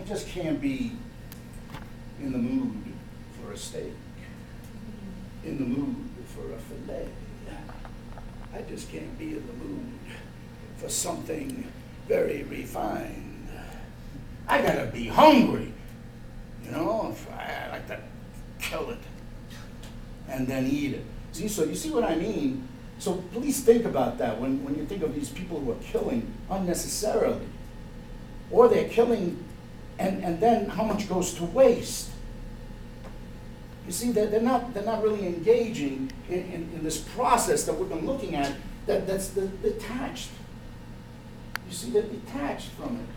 just can't be in the mood for a steak, in the mood for a fillet. I just can't be in the mood for something very refined. I gotta be hungry, you know, if I like to kill it and then eat it. See, so you see what I mean? So please think about that when you think of these people who are killing unnecessarily. Or they're killing, and then how much goes to waste? You see, they're not really engaging in this process that we've been looking at that's detached. You see, they're detached from it.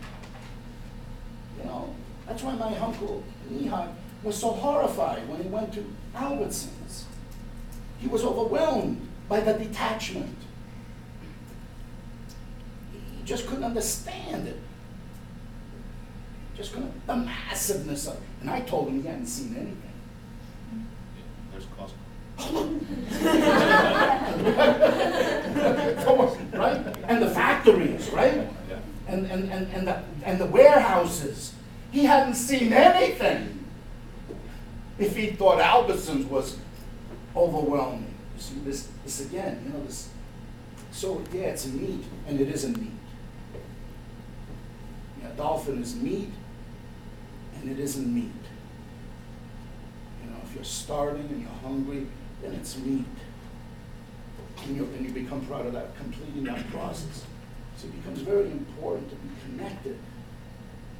You know, that's why my uncle Lehigh was so horrified when he went to Albertsons. He was overwhelmed by the detachment. He just couldn't understand it. Just couldn't, the massiveness of it. And I told him he hadn't seen anything. There's cost. Right? And the factories, right? Yeah. And the warehouses. He hadn't seen anything. If he thought Albertsons was overwhelming. You see, this again, you know, this. So yeah, it's meat, and it isn't meat. Yeah, dolphin is meat, and it isn't meat. You know, if you're starving and you're hungry, then it's meat. And you become part of that, completing that process. So it becomes very important to be connected.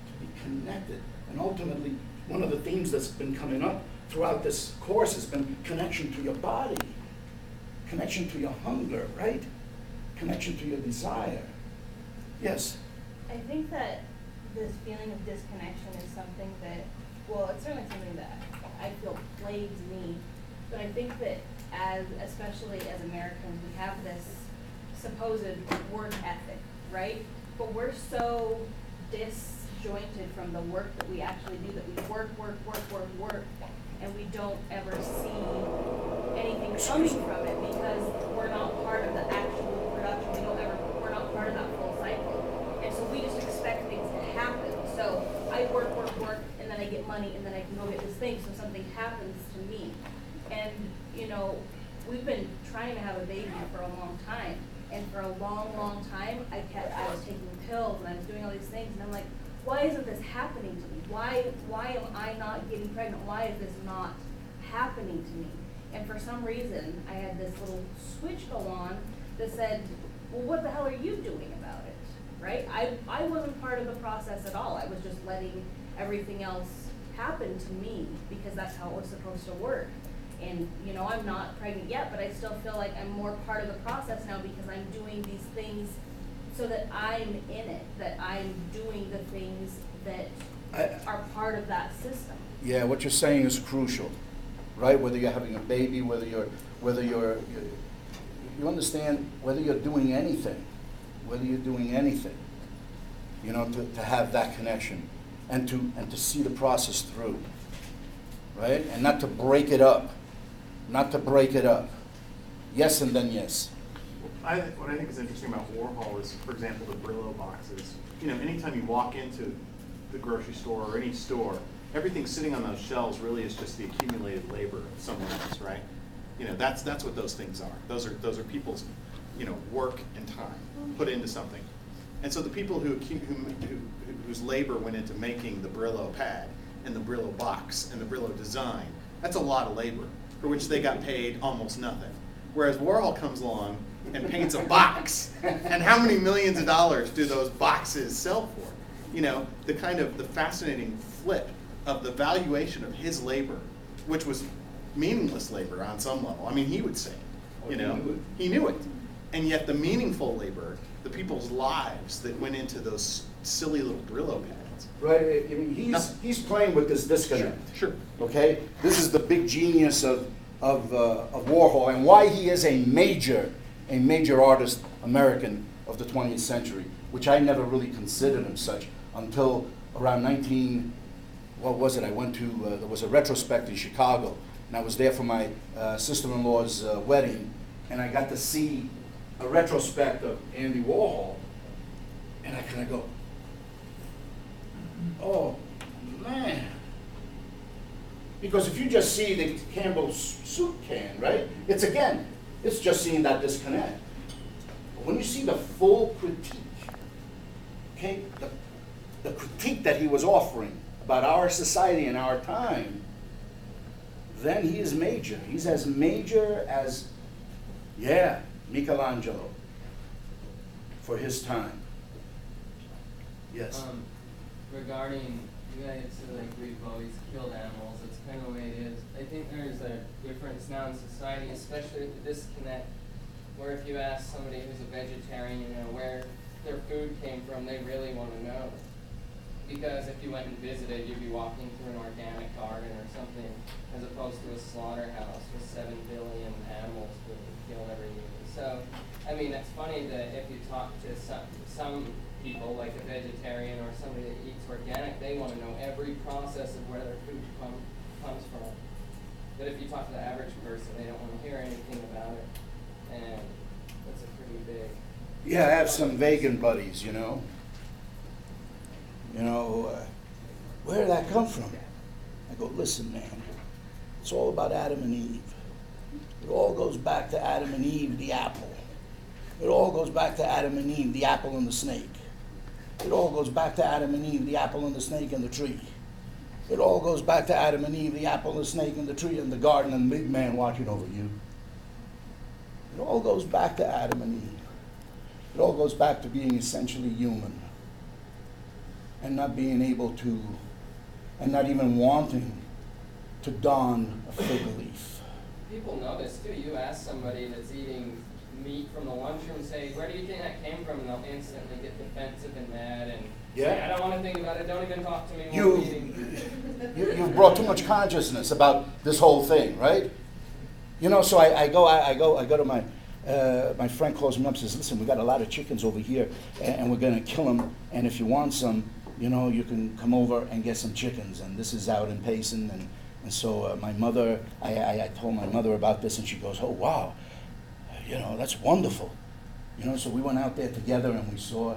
To be connected. And ultimately, one of the themes that's been coming up throughout this course has been connection to your body, connection to your hunger, right? Connection to your desire. Yes? I think that this feeling of disconnection is something that, well, it's certainly something that I feel plagues me, but I think that especially as Americans, we have this supposed work ethic, right? But we're so disjointed from the work that we actually do, that we work, and we don't ever see anything coming from it because we're not part of the actual production. We're not part of that full cycle. And so we just expect things to happen. So I work, and then I get money, and then I can go get this thing, so something happens to me. And, you know, we've been trying to have a baby for a long time. And for a long, long time, I was taking pills, and I was doing all these things, and I'm like, why isn't this happening to me? Why am I not getting pregnant? Why is this not happening to me? And for some reason, I had this little switch go on that said, well, what the hell are you doing about it, right? I wasn't part of the process at all. I was just letting everything else happen to me because that's how it was supposed to work. And, you know, I'm not pregnant yet, but I still feel like I'm more part of the process now because I'm doing these things so that I'm in it, that I'm doing the things that are part of that system. Yeah, what you're saying is crucial, right? Whether you're having a baby, you understand whether you're doing anything, you know, to have that connection and to see the process through, right? And not to break it up, Yes and then yes. What I think is interesting about Warhol is, for example, the Brillo boxes. You know, anytime you walk into the grocery store or any store, everything sitting on those shelves really is just the accumulated labor of someone else, right? You know, that's what those things are. Those are people's, you know, work and time put into something. And so the people whose labor went into making the Brillo pad and the Brillo box and the Brillo design, that's a lot of labor for which they got paid almost nothing. Whereas Warhol comes along and paints a box, and how many millions of dollars do those boxes sell for? You know, the fascinating flip of the valuation of his labor, which was meaningless labor on some level. I mean, he would say, you know, he knew it. And yet the meaningful labor, the people's lives that went into those silly little Brillo pads. Right, I mean, he's playing with this disconnect. Sure. Okay, this is the big genius of Warhol and why he is a major artist, American of the 20th century, which I never really considered him such until around what was it? I went to, there was a retrospect in Chicago, and I was there for my sister-in-law's wedding, and I got to see a retrospect of Andy Warhol, and I kind of go, oh, Because if you just see the Campbell's soup can, right? It's just seeing that disconnect. But when you see the full critique, okay, the critique that he was offering about our society and our time, then he is major. He's as major as, yeah, Michelangelo for his time. Yes. Regarding, you guys said like we've always killed animals, that's kind of the way it is. I think there's a difference now in society, especially with the disconnect, where if you ask somebody who's a vegetarian, you know, where their food came from, they really want to know. Because if you went and visited, you'd be walking through an organic garden or something, as opposed to a slaughterhouse with 7 billion animals being killed every year. So, I mean, it's funny that if you talk to some people, like a vegetarian or somebody that eats organic, they want to know every process of where their food comes from. But if you talk to the average person, they don't want to hear anything about it. And that's a pretty big... Yeah, I have some vegan buddies, you know. Where did that come from? I go, listen, man, it's all about Adam and Eve. It all goes back to Adam and Eve, the apple. It all goes back to Adam and Eve, the apple and the snake. It all goes back to Adam and Eve, the apple and the snake and the tree. It all goes back to Adam and Eve, the apple and the snake and the tree and the garden and the big man watching over you. It all goes back to Adam and Eve. It all goes back to being essentially human and not being able to, and not even wanting to don a fig leaf. People know this too. You ask somebody that's eating meat from the lunchroom, say, where do you think that came from? And they'll instantly get defensive and mad and say, I don't want to think about it, don't even talk to me while I'm eating. You've brought too much consciousness about this whole thing, right? You know, so I go to my friend calls me up and says, listen, we got a lot of chickens over here and we're going to kill them, and if you want some, you know, you can come over and get some chickens. And this is out in Payson, and so my mother, I told my mother about this, and she goes, oh wow, you know, that's wonderful. You know, so we went out there together and we saw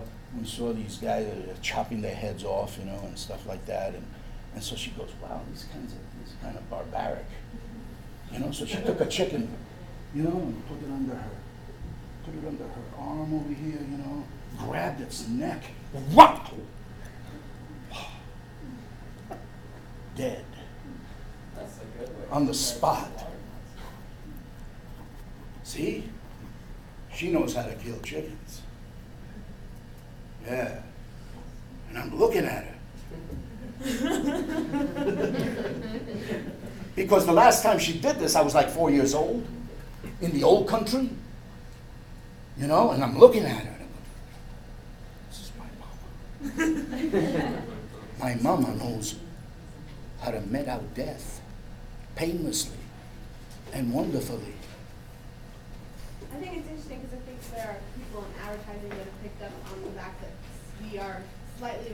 these guys chopping their heads off, you know, and stuff like that, and so she goes, wow, these kind of barbaric. You know, so she took a chicken, you know, and put it under her arm over here, you know, grabbed its neck, whop! Dead. That's a good way. On the spot. See? She knows how to kill chickens. Yeah. And I'm looking at her. Because the last time she did this, I was like 4 years old in the old country. You know, and I'm looking at her. This is my mama. My mama knows how to met out death painlessly and wonderfully. I think it's interesting because I think there are people in advertising that have picked up on the fact that we are slightly